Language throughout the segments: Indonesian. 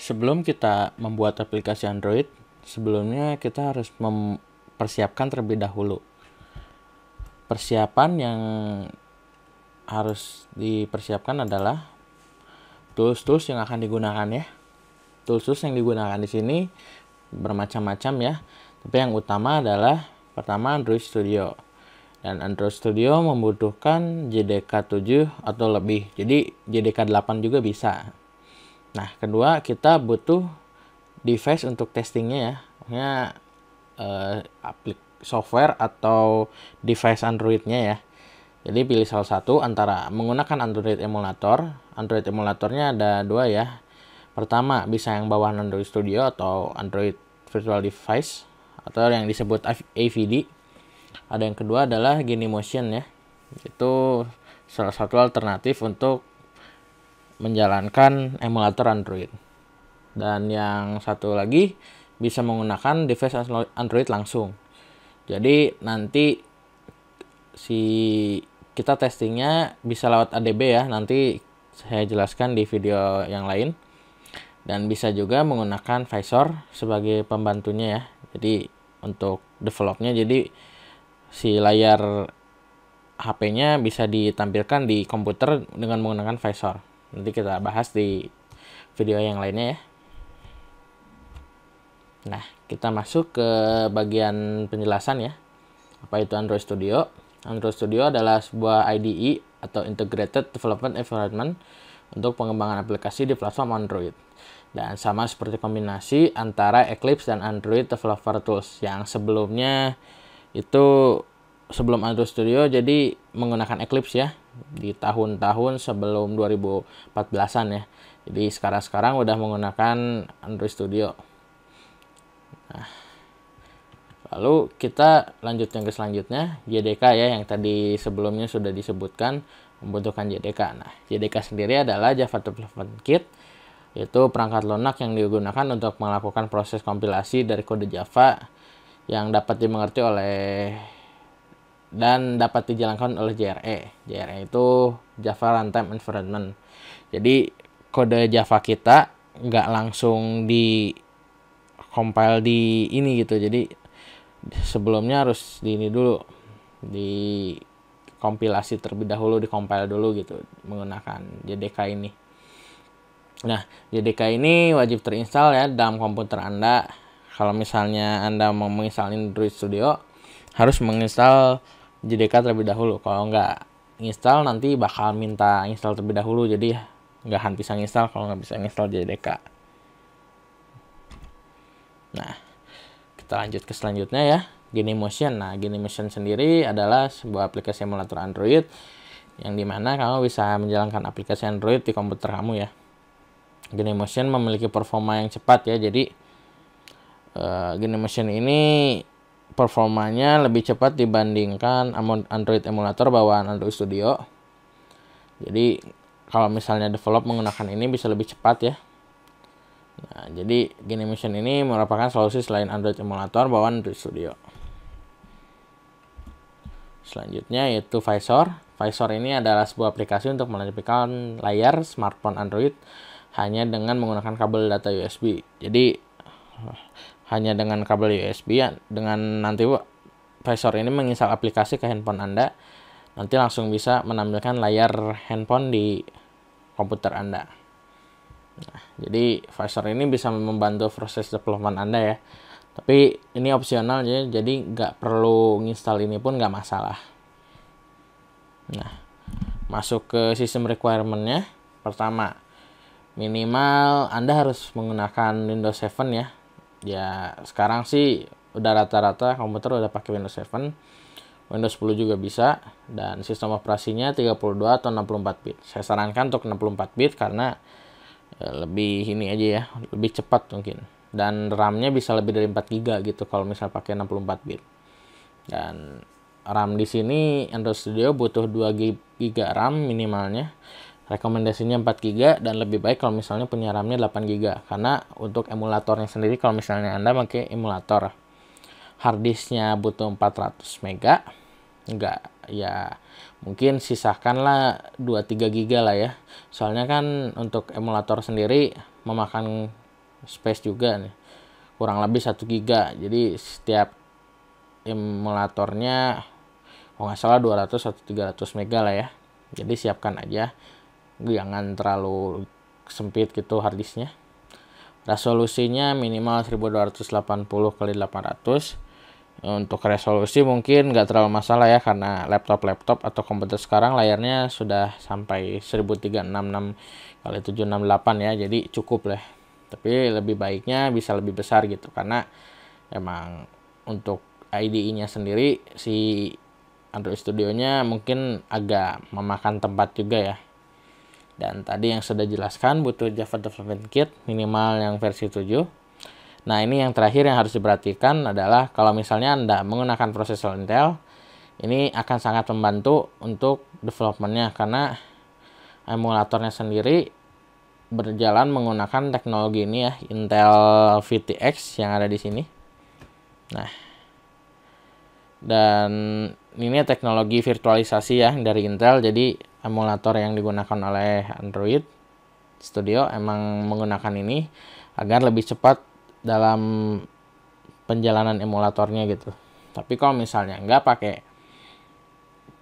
Sebelum kita membuat aplikasi Android, sebelumnya kita harus mempersiapkan terlebih dahulu. Persiapan yang harus dipersiapkan adalah tools-tools yang akan digunakan ya. Tools-tools yang digunakan di sini bermacam-macam ya. Tapi yang utama adalah pertama Android Studio. Dan Android Studio membutuhkan JDK 7 atau lebih. Jadi JDK 8 juga bisa. Nah, kedua kita butuh device untuk testingnya ya. Maksudnya software atau device Androidnya ya. Jadi pilih salah satu antara menggunakan Android emulator. Android emulatornya ada dua ya. Pertama bisa yang bawahan Android Studio atau Android Virtual Device atau yang disebut AVD. Ada yang kedua adalah Genymotion ya. Itu salah satu alternatif untuk menjalankan emulator Android. Dan yang satu lagi bisa menggunakan device Android langsung. Jadi nanti kita testingnya bisa lewat ADB ya. Nanti saya jelaskan di video yang lain. Dan bisa juga menggunakan Visor sebagai pembantunya ya. Jadi untuk developnya, jadi si layar HP-nya bisa ditampilkan di komputer dengan menggunakan Visor. Nanti kita bahas di video yang lainnya ya. Nah, kita masuk ke bagian penjelasan ya. Apa itu Android Studio? Android Studio adalah sebuah IDE atau Integrated Development Environment untuk pengembangan aplikasi di platform Android. Dan sama seperti kombinasi antara Eclipse dan Android Developer Tools yang sebelumnya itu sebelum Android Studio jadi menggunakan Eclipse ya di tahun-tahun sebelum 2014-an ya. Jadi sekarang udah menggunakan Android Studio. Nah, lalu kita lanjut yang ke selanjutnya, JDK ya, yang tadi sebelumnya sudah disebutkan membutuhkan JDK. Nah, JDK sendiri adalah Java Development Kit, yaitu perangkat lunak yang digunakan untuk melakukan proses kompilasi dari kode Java yang dapat dimengerti oleh dan dapat dijalankan oleh JRE. JRE itu Java Runtime Environment. Jadi kode Java kita nggak langsung di compile di ini gitu. Jadi sebelumnya harus di ini dulu, di kompilasi terlebih dahulu, di compile dulu gitu menggunakan JDK ini. Nah, JDK ini wajib terinstall ya dalam komputer Anda. Kalau misalnya Anda mau menginstal Android Studio, harus menginstal JDK terlebih dahulu. Kalau nggak install nanti bakal minta install terlebih dahulu. Jadi nggak akan bisa install kalau nggak bisa install JDK. Nah, kita lanjut ke selanjutnya ya, Genymotion. Nah, Genymotion sendiri adalah sebuah aplikasi emulator Android yang dimana kamu bisa menjalankan aplikasi Android di komputer kamu ya. Genymotion memiliki performa yang cepat ya. Jadi Genymotion ini performanya lebih cepat dibandingkan Android emulator bawaan Android Studio. Jadi kalau misalnya develop menggunakan ini bisa lebih cepat ya. Nah, jadi Genymotion ini merupakan solusi selain Android emulator bawaan Android Studio. Selanjutnya yaitu Visor. Visor ini adalah sebuah aplikasi untuk menampilkan layar smartphone Android hanya dengan menggunakan kabel data USB. Jadi hanya dengan kabel USB ya, dengan nanti Visor ini menginstal aplikasi ke handphone Anda, nanti langsung bisa menampilkan layar handphone di komputer Anda. Nah, jadi Visor ini bisa membantu proses development Anda ya. Tapi ini opsional ya, jadi nggak perlu nginstal ini pun nggak masalah. Nah, masuk ke sistem requirement-nya. Pertama, minimal Anda harus menggunakan Windows 7 ya. Ya, sekarang sih udah rata-rata komputer udah pakai Windows 7. Windows 10 juga bisa, dan sistem operasinya 32 atau 64 bit. Saya sarankan untuk 64 bit karena lebih ini aja ya, lebih cepat mungkin. Dan RAM-nya bisa lebih dari 4 GB gitu kalau misal pakai 64 bit. Dan RAM di sini Android Studio butuh 2 GB RAM minimalnya. Rekomendasinya 4 GB dan lebih baik kalau misalnya punya RAM-nya 8 GB. Karena untuk emulatornya sendiri kalau misalnya Anda pakai emulator harddisknya butuh 400 MB, enggak ya mungkin sisakanlah 2-3 GB lah ya. Soalnya kan untuk emulator sendiri memakan space juga nih, kurang lebih 1 GB. Jadi setiap emulatornya kalau nggak salah 200 atau 300 MB lah ya. Jadi siapkan aja, jangan terlalu sempit gitu harddisknya. Resolusinya minimal 1280 x 800. Untuk resolusi mungkin nggak terlalu masalah ya, karena laptop atau komputer sekarang layarnya sudah sampai 1366 x 768 ya, jadi cukup lah. Tapi lebih baiknya bisa lebih besar gitu, karena emang untuk IDE-nya sendiri si Android Studio-nya mungkin agak memakan tempat juga ya. Dan tadi yang sudah jelaskan, butuh Java Development Kit minimal yang versi 7. Nah, ini yang terakhir yang harus diperhatikan adalah kalau misalnya Anda menggunakan prosesor Intel, ini akan sangat membantu untuk development-nya, karena emulatornya sendiri berjalan menggunakan teknologi ini ya, Intel VTX yang ada di sini. Nah, dan ini teknologi virtualisasi ya dari Intel, jadi emulator yang digunakan oleh Android Studio emang menggunakan ini agar lebih cepat dalam penjalanan emulatornya gitu. Tapi kalau misalnya nggak pakai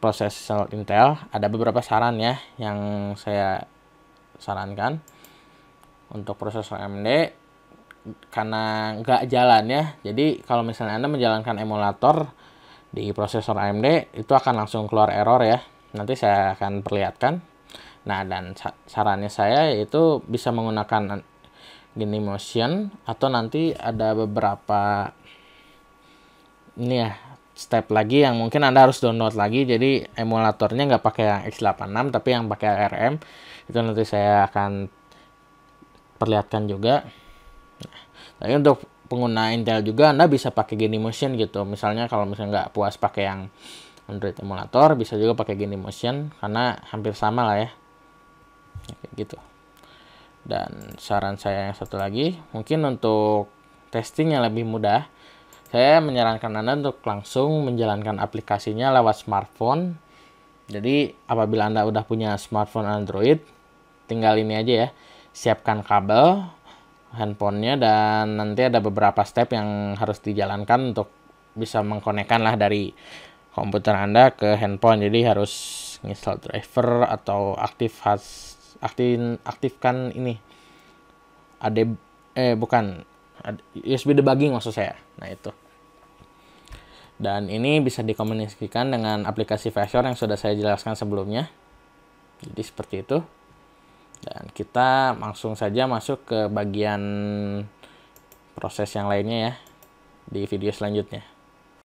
prosesor Intel, ada beberapa saran ya yang saya sarankan untuk prosesor AMD, karena nggak jalan ya. Jadi kalau misalnya Anda menjalankan emulator di prosesor AMD, itu akan langsung keluar error ya. Nanti saya akan perlihatkan. Nah, dan sarannya saya yaitu bisa menggunakan Genymotion, atau nanti ada beberapa ini ya step lagi yang mungkin Anda harus download lagi. Jadi emulatornya nggak pakai yang x86 tapi yang pakai ARM. Itu nanti saya akan perlihatkan juga. Tapi untuk pengguna Intel juga Anda bisa pakai Genymotion gitu. Misalnya kalau misalnya nggak puas pakai yang Android emulator, bisa juga pakai Genymotion karena hampir sama lah ya. Kayak gitu. Dan saran saya yang satu lagi, mungkin untuk testing yang lebih mudah, saya menyarankan Anda untuk langsung menjalankan aplikasinya lewat smartphone. Jadi apabila Anda udah punya smartphone Android, tinggal ini aja ya, siapkan kabel handphonenya, dan nanti ada beberapa step yang harus dijalankan untuk bisa mengkonekkan lah dari komputer Anda ke handphone. Jadi harus install driver atau aktifkan ini USB debugging maksud saya. Nah, itu. Dan ini bisa dikomunikasikan dengan aplikasi Visor yang sudah saya jelaskan sebelumnya. Jadi seperti itu. Dan kita langsung saja masuk ke bagian proses yang lainnya ya di video selanjutnya.